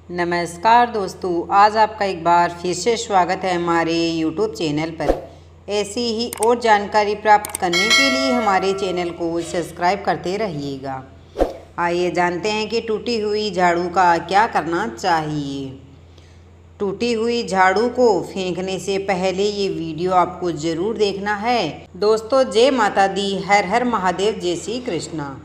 नमस्कार दोस्तों, आज आपका एक बार फिर से स्वागत है हमारे YouTube चैनल पर। ऐसी ही और जानकारी प्राप्त करने के लिए हमारे चैनल को सब्सक्राइब करते रहिएगा। आइए जानते हैं कि टूटी हुई झाड़ू का क्या करना चाहिए। टूटी हुई झाड़ू को फेंकने से पहले ये वीडियो आपको ज़रूर देखना है। दोस्तों, जय माता दी, हर हर महादेव, जय श्री कृष्णा।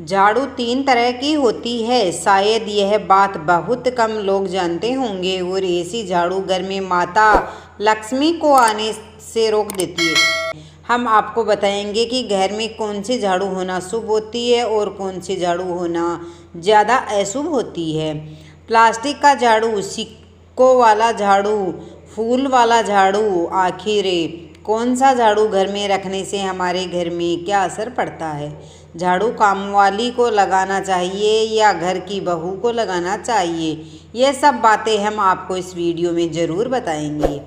झाड़ू 3 तरह की होती है, शायद यह बात बहुत कम लोग जानते होंगे। और ऐसी झाड़ू घर में माता लक्ष्मी को आने से रोक देती है। हम आपको बताएंगे कि घर में कौन सी झाड़ू होना शुभ होती है और कौन सी झाड़ू होना ज़्यादा अशुभ होती है। प्लास्टिक का झाड़ू, सिक्कों वाला झाड़ू, फूल वाला झाड़ू, आखिर कौन सा झाड़ू घर में रखने से हमारे घर में क्या असर पड़ता है। झाड़ू कामवाली को लगाना चाहिए या घर की बहू को लगाना चाहिए, यह सब बातें हम आपको इस वीडियो में ज़रूर बताएंगे।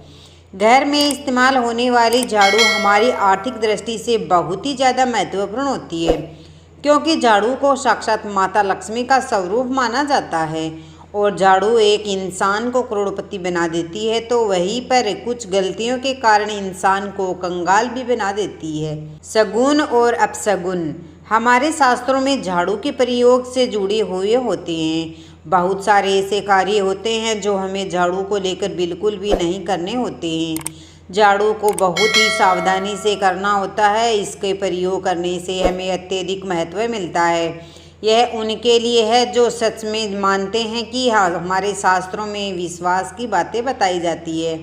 घर में इस्तेमाल होने वाली झाड़ू हमारी आर्थिक दृष्टि से बहुत ही ज़्यादा महत्वपूर्ण होती है, क्योंकि झाड़ू को साक्षात माता लक्ष्मी का स्वरूप माना जाता है। और झाड़ू एक इंसान को करोड़पति बना देती है, तो वहीं पर कुछ गलतियों के कारण इंसान को कंगाल भी बना देती है। सगुन और अपशगुन हमारे शास्त्रों में झाड़ू के प्रयोग से जुड़े हुए होते हैं। बहुत सारे ऐसे कार्य होते हैं जो हमें झाड़ू को लेकर बिल्कुल भी नहीं करने होते हैं। झाड़ू को बहुत ही सावधानी से करना होता है। इसके प्रयोग करने से हमें अत्यधिक महत्व मिलता है। यह उनके लिए है जो सच में मानते हैं कि हाँ, हमारे शास्त्रों में विश्वास की बातें बताई जाती है।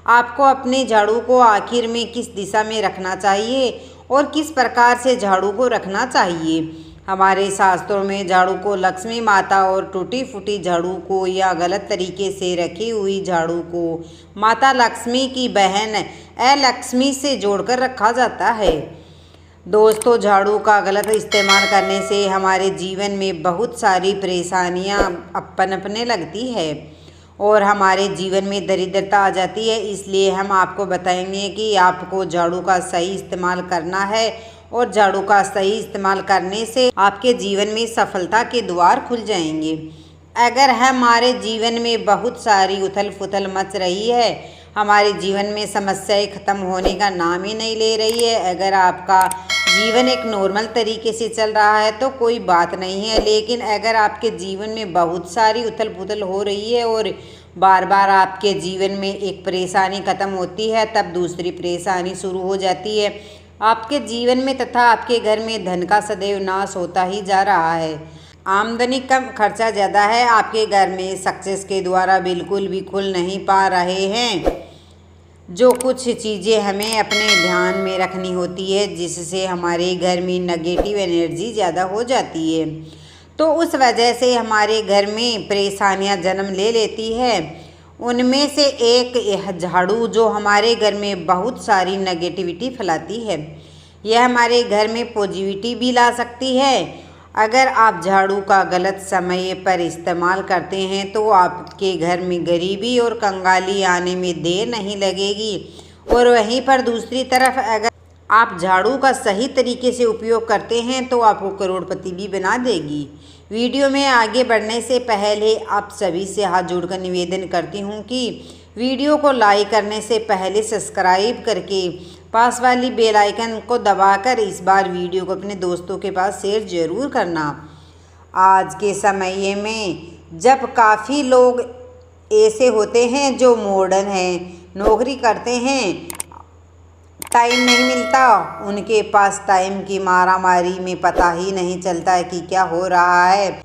आपको अपने झाड़ू को आखिर में किस दिशा में रखना चाहिए और किस प्रकार से झाड़ू को रखना चाहिए। हमारे शास्त्रों में झाड़ू को लक्ष्मी माता और टूटी फूटी झाड़ू को या गलत तरीके से रखी हुई झाड़ू को माता लक्ष्मी की बहन अलक्ष्मी से जोड़कर रखा जाता है। दोस्तों, झाड़ू का गलत इस्तेमाल करने से हमारे जीवन में बहुत सारी परेशानियां पनपने लगती है और हमारे जीवन में दरिद्रता आ जाती है। इसलिए हम आपको बताएंगे कि आपको झाड़ू का सही इस्तेमाल करना है और झाड़ू का सही इस्तेमाल करने से आपके जीवन में सफलता के द्वार खुल जाएंगे। अगर हमारे जीवन में बहुत सारी उथल पुथल मच रही है, हमारे जीवन में समस्याएं ख़त्म होने का नाम ही नहीं ले रही है, अगर आपका जीवन एक नॉर्मल तरीके से चल रहा है तो कोई बात नहीं है। लेकिन अगर आपके जीवन में बहुत सारी उथल पुथल हो रही है और बार बार आपके जीवन में एक परेशानी ख़त्म होती है, तब दूसरी परेशानी शुरू हो जाती है आपके जीवन में, तथा आपके घर में धन का सदैव नाश होता ही जा रहा है। आमदनी कम, खर्चा ज़्यादा है, आपके घर में सक्सेस के द्वारा बिल्कुल भी खुल नहीं पा रहे हैं। जो कुछ चीज़ें हमें अपने ध्यान में रखनी होती है, जिससे हमारे घर में नेगेटिव एनर्जी ज़्यादा हो जाती है, तो उस वजह से हमारे घर में परेशानियां जन्म ले लेती है। उनमें से एक यह झाड़ू जो हमारे घर में बहुत सारी नेगेटिविटी फैलाती है, यह हमारे घर में पॉजिटिविटी भी ला सकती है। अगर आप झाड़ू का गलत समय पर इस्तेमाल करते हैं तो आपके घर में गरीबी और कंगाली आने में देर नहीं लगेगी। और वहीं पर दूसरी तरफ अगर आप झाड़ू का सही तरीके से उपयोग करते हैं तो आपको करोड़पति भी बना देगी। वीडियो में आगे बढ़ने से पहले आप सभी से हाथ जोड़कर निवेदन करती हूँ कि वीडियो को लाइक करने से पहले सब्सक्राइब करके पास वाली बेल आइकन को दबाकर इस बार वीडियो को अपने दोस्तों के पास शेयर ज़रूर करना। आज के समय में जब काफ़ी लोग ऐसे होते हैं जो मॉडर्न हैं, नौकरी करते हैं, टाइम नहीं मिलता, उनके पास टाइम की मारामारी में पता ही नहीं चलता है कि क्या हो रहा है।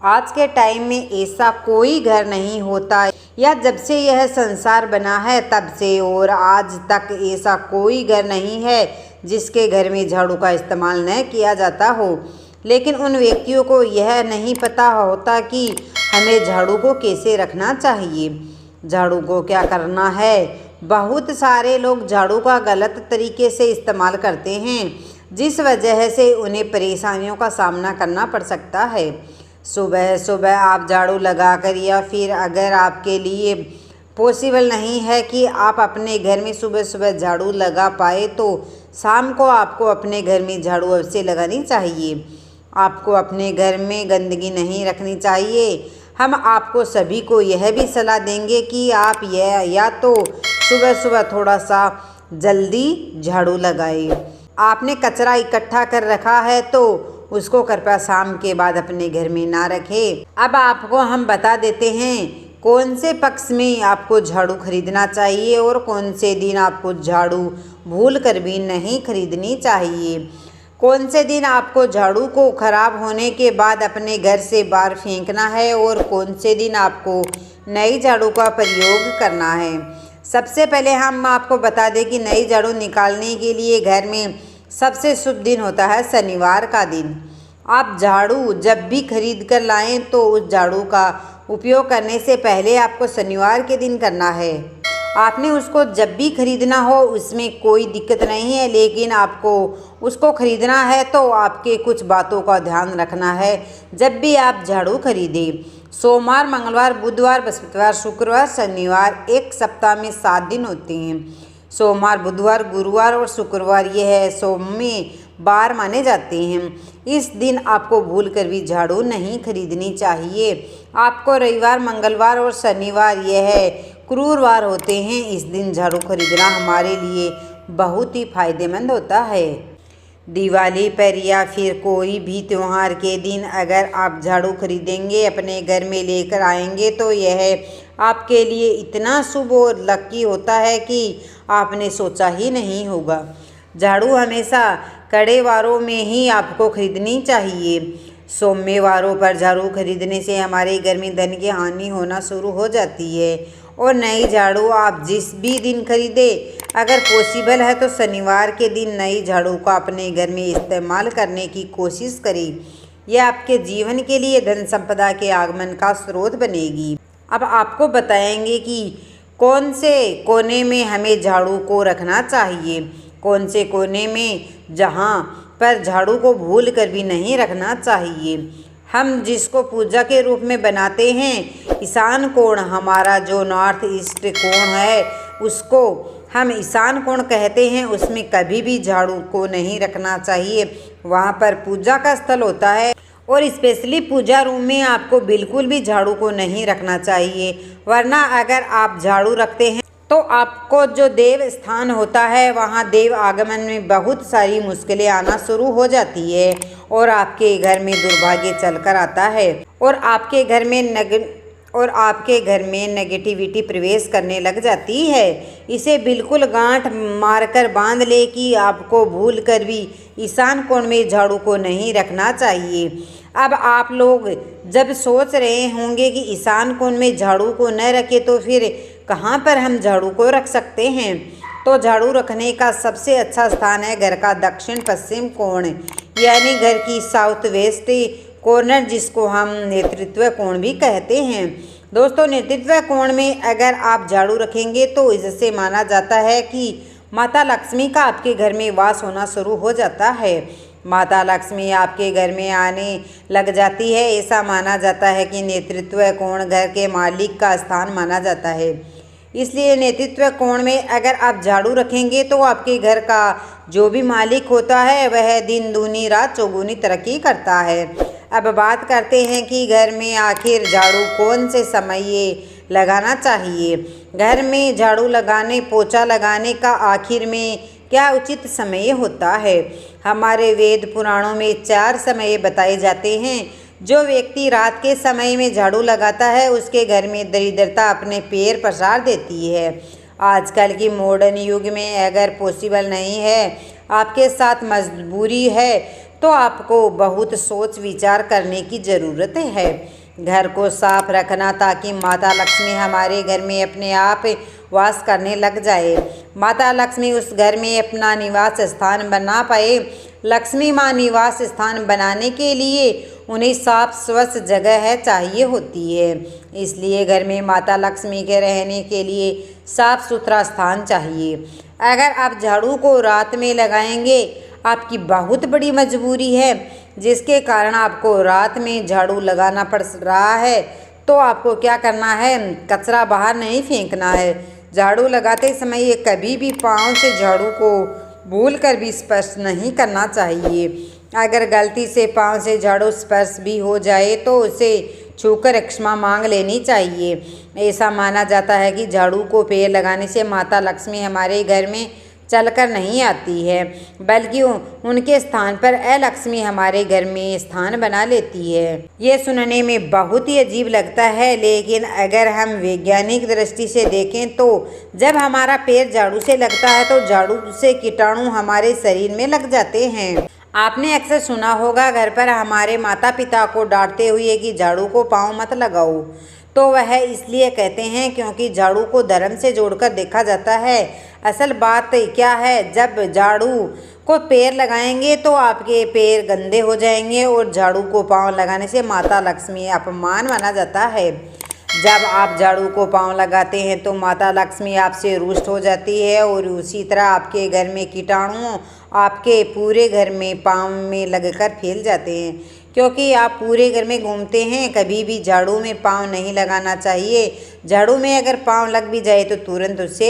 आज के टाइम में ऐसा कोई घर नहीं होता, या जब से यह संसार बना है तब से और आज तक ऐसा कोई घर नहीं है जिसके घर में झाड़ू का इस्तेमाल न किया जाता हो। लेकिन उन व्यक्तियों को यह नहीं पता होता कि हमें झाड़ू को कैसे रखना चाहिए, झाड़ू को क्या करना है। बहुत सारे लोग झाड़ू का गलत तरीके से इस्तेमाल करते हैं, जिस वजह से उन्हें परेशानियों का सामना करना पड़ सकता है। सुबह सुबह आप झाड़ू लगाकर, या फिर अगर आपके लिए पॉसिबल नहीं है कि आप अपने घर में सुबह सुबह झाड़ू लगा पाए, तो शाम को आपको अपने घर में झाड़ू अवश्य लगानी चाहिए। आपको अपने घर में गंदगी नहीं रखनी चाहिए। हम आपको सभी को यह भी सलाह देंगे कि आप या तो सुबह सुबह थोड़ा सा जल्दी झाड़ू लगाएं। आपने कचरा इकट्ठा कर रखा है तो उसको कृपया शाम के बाद अपने घर में ना रखें। अब आपको हम बता देते हैं कौन से पक्ष में आपको झाड़ू खरीदना चाहिए और कौन से दिन आपको झाड़ू भूल कर भी नहीं खरीदनी चाहिए। कौन से दिन आपको झाड़ू को खराब होने के बाद अपने घर से बाहर फेंकना है और कौन से दिन आपको नई झाड़ू का प्रयोग करना है। सबसे पहले हम आपको बता दें कि नई झाड़ू निकालने के लिए घर में सबसे शुभ दिन होता है शनिवार का दिन। आप झाड़ू जब भी खरीद कर लाएं तो उस झाड़ू का उपयोग करने से पहले आपको शनिवार के दिन करना है। आपने उसको जब भी खरीदना हो उसमें कोई दिक्कत नहीं है, लेकिन आपको उसको खरीदना है तो आपके कुछ बातों का ध्यान रखना है जब भी आप झाड़ू खरीदें। सोमवार, मंगलवार, बुधवार, बृहस्पतिवार, शुक्रवार, शनिवार एक सप्ताह में 7 दिन होते हैं। सोमवार, बुधवार, गुरुवार और शुक्रवार यह सौम्य बार माने जाते हैं। इस दिन आपको भूल कर भी झाड़ू नहीं खरीदनी चाहिए। आपको रविवार, मंगलवार और शनिवार यह क्रूरवार होते हैं। इस दिन झाड़ू खरीदना हमारे लिए बहुत ही फायदेमंद होता है। दिवाली पर या फिर कोई भी त्यौहार के दिन अगर आप झाड़ू खरीदेंगे अपने घर में लेकर आएंगे तो यह आपके लिए इतना शुभ और लकी होता है कि आपने सोचा ही नहीं होगा। झाड़ू हमेशा कड़े वारों में ही आपको खरीदनी चाहिए। सोमवारों पर झाड़ू खरीदने से हमारे घर में धन की हानि होना शुरू हो जाती है और नई झाड़ू आप जिस भी दिन खरीदें, अगर पॉसिबल है तो शनिवार के दिन नई झाड़ू का अपने घर में इस्तेमाल करने की कोशिश करें। यह आपके जीवन के लिए धन संपदा के आगमन का स्रोत बनेगी। अब आपको बताएंगे कि कौन से कोने में हमें झाड़ू को रखना चाहिए, कौन से कोने में जहां पर झाड़ू को भूल कर भी नहीं रखना चाहिए। हम जिसको पूजा के रूप में बनाते हैं, ईशान कोण, हमारा जो नॉर्थ ईस्ट कोण है उसको हम ईशान कोण कहते हैं, उसमें कभी भी झाड़ू को नहीं रखना चाहिए। वहाँ पर पूजा का स्थल होता है और स्पेशली पूजा रूम में आपको बिल्कुल भी झाड़ू को नहीं रखना चाहिए, वरना अगर आप झाड़ू रखते हैं तो आपको जो देव स्थान होता है वहाँ देव आगमन में बहुत सारी मुश्किलें आना शुरू हो जाती है और आपके घर में दुर्भाग्य चलकर आता है और आपके घर में नेगेटिविटी प्रवेश करने लग जाती है। इसे बिल्कुल गांठ मारकर बांध ले कि आपको भूल कर भी ईशान कोण में झाड़ू को नहीं रखना चाहिए। अब आप लोग जब सोच रहे होंगे कि ईशान कोण में झाड़ू को न रखें तो फिर कहाँ पर हम झाड़ू को रख सकते हैं, तो झाड़ू रखने का सबसे अच्छा स्थान है घर का दक्षिण पश्चिम कोण, यानी घर की साउथ वेस्ट कॉर्नर, जिसको हम नेतृत्व कोण भी कहते हैं। दोस्तों, नेतृत्व कोण में अगर आप झाड़ू रखेंगे तो इससे माना जाता है कि माता लक्ष्मी का आपके घर में वास होना शुरू हो जाता है। माता लक्ष्मी आपके घर में आने लग जाती है। ऐसा माना जाता है कि नेतृत्व कोण घर के मालिक का स्थान माना जाता है। इसलिए नेतृत्व कोण में अगर आप झाड़ू रखेंगे तो आपके घर का जो भी मालिक होता है वह दिन दूनी रात चौगुनी तरक्की करता है। अब बात करते हैं कि घर में आखिर झाड़ू कौन से समय लगाना चाहिए। घर में झाड़ू लगाने, पोछा लगाने का आखिर में क्या उचित समय होता है। हमारे वेद पुराणों में 4 समय बताए जाते हैं। जो व्यक्ति रात के समय में झाड़ू लगाता है उसके घर में दरिद्रता अपने पैर पसार देती है। आजकल की मॉडर्न युग में अगर पॉसिबल नहीं है, आपके साथ मजबूरी है, तो आपको बहुत सोच विचार करने की ज़रूरत है। घर को साफ रखना ताकि माता लक्ष्मी हमारे घर में अपने आप वास करने लग जाए। माता लक्ष्मी उस घर में अपना निवास स्थान बना पाए। लक्ष्मी माँ निवास स्थान बनाने के लिए उन्हें साफ स्वच्छ जगह चाहिए होती है। इसलिए घर में माता लक्ष्मी के रहने के लिए साफ सुथरा स्थान चाहिए। अगर आप झाड़ू को रात में लगाएंगे, आपकी बहुत बड़ी मजबूरी है जिसके कारण आपको रात में झाड़ू लगाना पड़ रहा है, तो आपको क्या करना है, कचरा बाहर नहीं फेंकना है। झाड़ू लगाते समय कभी भी पाँव से झाड़ू को भूलकर भी स्पर्श नहीं करना चाहिए। अगर गलती से पाँव से झाड़ू स्पर्श भी हो जाए तो उसे छूकर क्षमा मांग लेनी चाहिए। ऐसा माना जाता है कि झाड़ू को पैर लगाने से माता लक्ष्मी हमारे घर में चलकर नहीं आती है, बल्कि उनके स्थान पर अलक्ष्मी हमारे घर में स्थान बना लेती है। ये सुनने में बहुत ही अजीब लगता है, लेकिन अगर हम वैज्ञानिक दृष्टि से देखें तो जब हमारा पैर झाड़ू से लगता है तो झाड़ू से कीटाणु हमारे शरीर में लग जाते हैं। आपने अक्सर सुना होगा घर पर हमारे माता पिता को डांटते हुए कि झाड़ू को पाँव मत लगाओ, तो वह इसलिए कहते हैं क्योंकि झाड़ू को धर्म से जोड़कर देखा जाता है। असल बात क्या है, जब झाड़ू को पैर लगाएंगे तो आपके पैर गंदे हो जाएंगे और झाड़ू को पाँव लगाने से माता लक्ष्मी अपमान माना जाता है। जब आप झाड़ू को पाँव लगाते हैं तो माता लक्ष्मी आपसे रुष्ट हो जाती है और उसी तरह आपके घर में कीटाणु आपके पूरे घर में पाँव में लगकर फैल जाते हैं। क्योंकि आप पूरे घर में घूमते हैं, कभी भी झाड़ू में पाँव नहीं लगाना चाहिए। झाड़ू में अगर पाँव लग भी जाए तो तुरंत उसे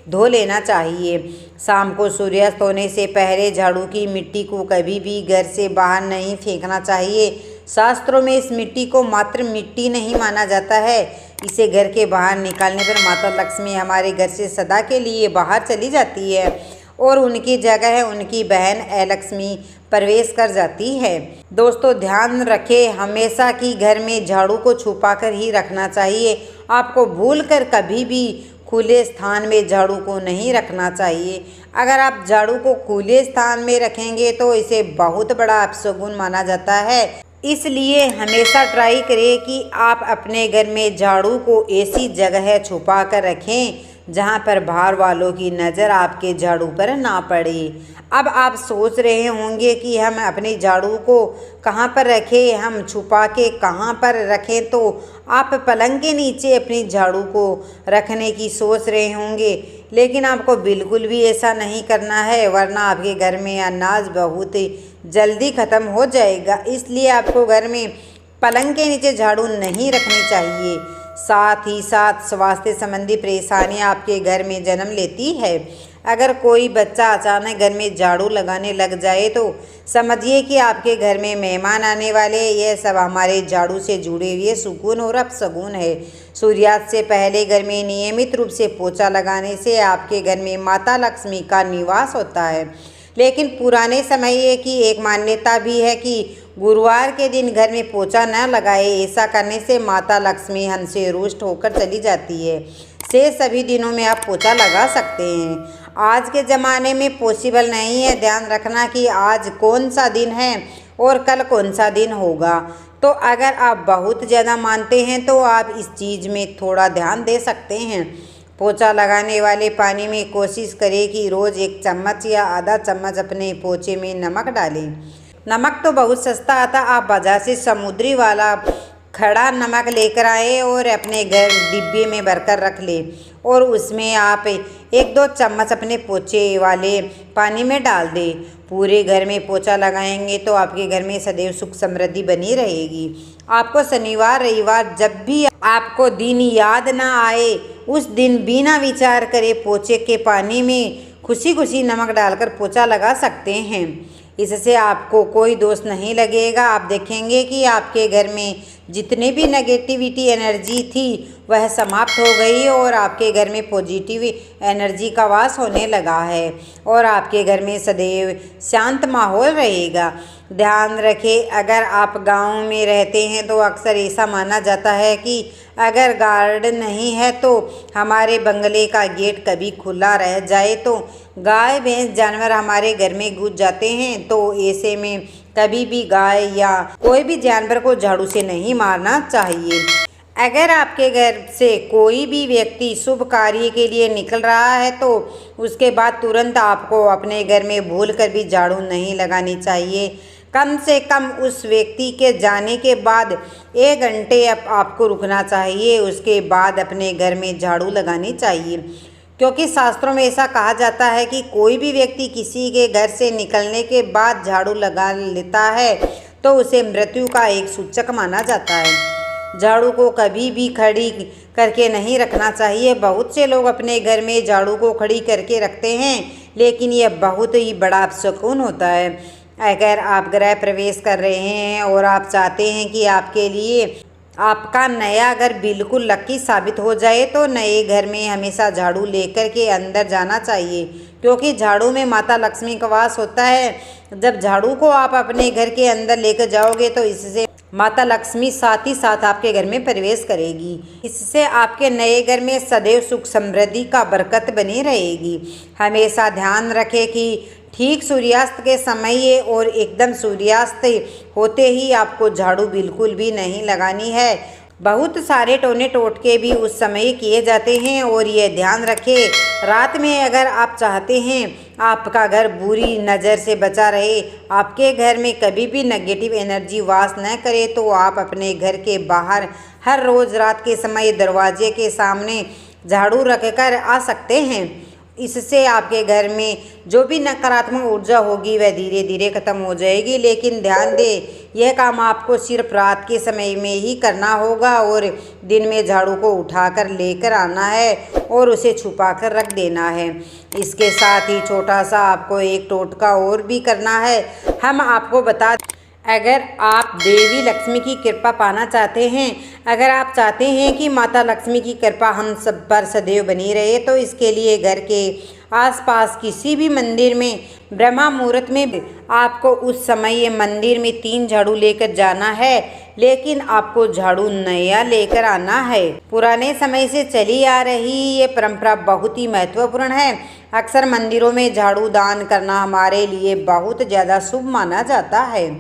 धो लेना चाहिए। शाम को सूर्यास्त होने से पहले झाड़ू की मिट्टी को कभी भी घर से बाहर नहीं फेंकना चाहिए। शास्त्रों में इस मिट्टी को मात्र मिट्टी नहीं माना जाता है, इसे घर के बाहर निकालने पर माता लक्ष्मी हमारे घर से सदा के लिए बाहर चली जाती है और उनकी जगह उनकी बहन अलक्ष्मी प्रवेश कर जाती है। दोस्तों ध्यान रखें हमेशा कि घर में झाड़ू को छुपा कर ही रखना चाहिए। आपको भूलकर कभी भी खुले स्थान में झाड़ू को नहीं रखना चाहिए। अगर आप झाड़ू को खुले स्थान में रखेंगे तो इसे बहुत बड़ा अपशगुन माना जाता है। इसलिए हमेशा ट्राई करें कि आप अपने घर में झाड़ू को ऐसी जगह छुपा कर रखें जहां पर बाहर वालों की नज़र आपके झाड़ू पर ना पड़े। अब आप सोच रहे होंगे कि हम अपने झाड़ू को कहां पर रखें, हम छुपा के कहां पर रखें, तो आप पलंग के नीचे अपनी झाड़ू को रखने की सोच रहे होंगे, लेकिन आपको बिल्कुल भी ऐसा नहीं करना है, वरना आपके घर में अनाज बहुत जल्दी ख़त्म हो जाएगा। इसलिए आपको घर में पलंग के नीचे झाड़ू नहीं रखनी चाहिए। साथ ही साथ स्वास्थ्य संबंधी परेशानियां आपके घर में जन्म लेती है। अगर कोई बच्चा अचानक घर में झाड़ू लगाने लग जाए तो समझिए कि आपके घर में मेहमान आने वाले। यह सब हमारे झाड़ू से जुड़े हुए सुकून और अपशगुन है। सूर्यास्त से पहले घर में नियमित रूप से पोछा लगाने से आपके घर में माता लक्ष्मी का निवास होता है। लेकिन पुराने समय की एक मान्यता भी है कि गुरुवार के दिन घर में पोछा न लगाए, ऐसा करने से माता लक्ष्मी हमसे रुष्ट होकर चली जाती है। शेष सभी दिनों में आप पोछा लगा सकते हैं। आज के ज़माने में पॉसिबल नहीं है। ध्यान रखना कि आज कौन सा दिन है और कल कौन सा दिन होगा। तो अगर आप बहुत ज़्यादा मानते हैं तो आप इस चीज़ में थोड़ा ध्यान दे सकते हैं। पोछा लगाने वाले पानी में कोशिश करें कि रोज़ 1 चम्मच या आधा चम्मच अपने पोछे में नमक डालें। नमक तो बहुत सस्ता आता, आप बाजार से समुद्री वाला खड़ा नमक लेकर आए और अपने घर डिब्बे में भरकर रख ले और उसमें आप 1-2 चम्मच अपने पोछे वाले पानी में डाल दें। पूरे घर में पोछा लगाएंगे तो आपके घर में सदैव सुख समृद्धि बनी रहेगी। आपको शनिवार रविवार जब भी आपको दिन याद ना आए, उस दिन बिना विचार करे पोछे के पानी में खुशी खुशी नमक डालकर पोछा लगा सकते हैं। इससे आपको कोई दोष नहीं लगेगा। आप देखेंगे कि आपके घर में जितने भी नेगेटिविटी एनर्जी थी वह समाप्त हो गई और आपके घर में पॉजिटिव एनर्जी का वास होने लगा है और आपके घर में सदैव शांत माहौल रहेगा। ध्यान रखें, अगर आप गांव में रहते हैं तो अक्सर ऐसा माना जाता है कि अगर गार्डन नहीं है तो हमारे बंगले का गेट कभी खुला रह जाए तो गाय भैंस जानवर हमारे घर में घुस जाते हैं। तो ऐसे में कभी भी गाय या कोई भी जानवर को झाड़ू से नहीं मारना चाहिए। अगर आपके घर से कोई भी व्यक्ति शुभ कार्य के लिए निकल रहा है तो उसके बाद तुरंत आपको अपने घर में भूलकर भी झाड़ू नहीं लगानी चाहिए। कम से कम उस व्यक्ति के जाने के बाद 1 घंटे आपको रुकना चाहिए, उसके बाद अपने घर में झाड़ू लगानी चाहिए। क्योंकि शास्त्रों में ऐसा कहा जाता है कि कोई भी व्यक्ति किसी के घर से निकलने के बाद झाड़ू लगा लेता है तो उसे मृत्यु का एक सूचक माना जाता है। झाड़ू को कभी भी खड़ी करके नहीं रखना चाहिए। बहुत से लोग अपने घर में झाड़ू को खड़ी करके रखते हैं, लेकिन यह बहुत ही बड़ा अपशकुन होता है। अगर आप गृह प्रवेश कर रहे हैं और आप चाहते हैं कि आपके लिए आपका नया घर बिल्कुल लकी साबित हो जाए तो नए घर में हमेशा झाड़ू लेकर के अंदर जाना चाहिए, क्योंकि झाड़ू में माता लक्ष्मी का वास होता है। जब झाड़ू को आप अपने घर के अंदर लेकर जाओगे तो इससे माता लक्ष्मी साथ ही साथ आपके घर में प्रवेश करेगी। इससे आपके नए घर में सदैव सुख समृद्धि का बरकत बनी रहेगी। हमेशा ध्यान रखें कि ठीक सूर्यास्त के समय और एकदम सूर्यास्त होते ही आपको झाड़ू बिल्कुल भी नहीं लगानी है। बहुत सारे टोने टोटके भी उस समय किए जाते हैं और ये ध्यान रखें, रात में अगर आप चाहते हैं आपका घर बुरी नज़र से बचा रहे, आपके घर में कभी भी नेगेटिव एनर्जी वास न करे, तो आप अपने घर के बाहर हर रोज़ रात के समय दरवाजे के सामने झाड़ू रख कर आ सकते हैं। इससे आपके घर में जो भी नकारात्मक ऊर्जा होगी वह धीरे धीरे खत्म हो जाएगी। लेकिन ध्यान दें, यह काम आपको सिर्फ रात के समय में ही करना होगा और दिन में झाड़ू को उठाकर लेकर आना है और उसे छुपा कर रख देना है। इसके साथ ही छोटा सा आपको एक टोटका और भी करना है। हम आपको बता, अगर आप देवी लक्ष्मी की कृपा पाना चाहते हैं, अगर आप चाहते हैं कि माता लक्ष्मी की कृपा हम सब पर सदैव बनी रहे, तो इसके लिए घर के आसपास किसी भी मंदिर में ब्रह्मा मुहूर्त में आपको उस समय मंदिर में 3 झाड़ू लेकर जाना है। लेकिन आपको झाड़ू नया लेकर आना है। पुराने समय से चली आ रही ये परंपरा बहुत ही महत्वपूर्ण है। अक्सर मंदिरों में झाड़ू दान करना हमारे लिए बहुत ज़्यादा शुभ माना जाता है।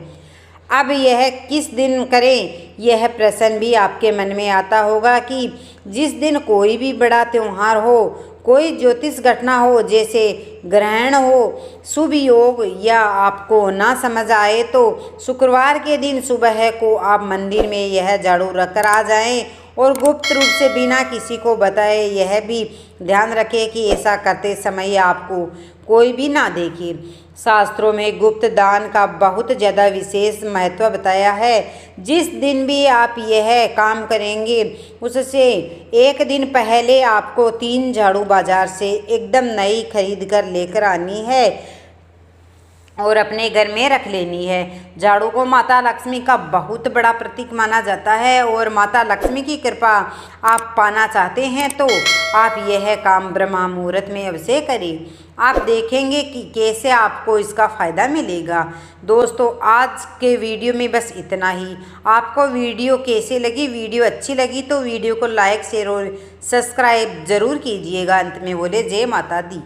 अब यह किस दिन करें, यह प्रश्न भी आपके मन में आता होगा कि जिस दिन कोई भी बड़ा त्यौहार हो, कोई ज्योतिष घटना हो, जैसे ग्रहण हो, शुभ योग, या आपको ना समझ आए तो शुक्रवार के दिन सुबह को आप मंदिर में यह झाड़ू रख कर आ जाएं और गुप्त रूप से बिना किसी को बताए। यह भी ध्यान रखें कि ऐसा करते समय आपको कोई भी ना देखे। शास्त्रों में गुप्त दान का बहुत ज़्यादा विशेष महत्व बताया है। जिस दिन भी आप यह काम करेंगे उससे एक दिन पहले आपको 3 झाड़ू बाजार से एकदम नई खरीद कर लेकर आनी है और अपने घर में रख लेनी है। झाड़ू को माता लक्ष्मी का बहुत बड़ा प्रतीक माना जाता है और माता लक्ष्मी की कृपा आप पाना चाहते हैं तो आप यह काम ब्रह्मा मुहूर्त में अवश्य करें। आप देखेंगे कि कैसे आपको इसका फ़ायदा मिलेगा। दोस्तों, आज के वीडियो में बस इतना ही। आपको वीडियो कैसे लगी? वीडियो अच्छी लगी तो वीडियो को लाइक शेयर और सब्सक्राइब ज़रूर कीजिएगा। अंत में बोले जय माता दी।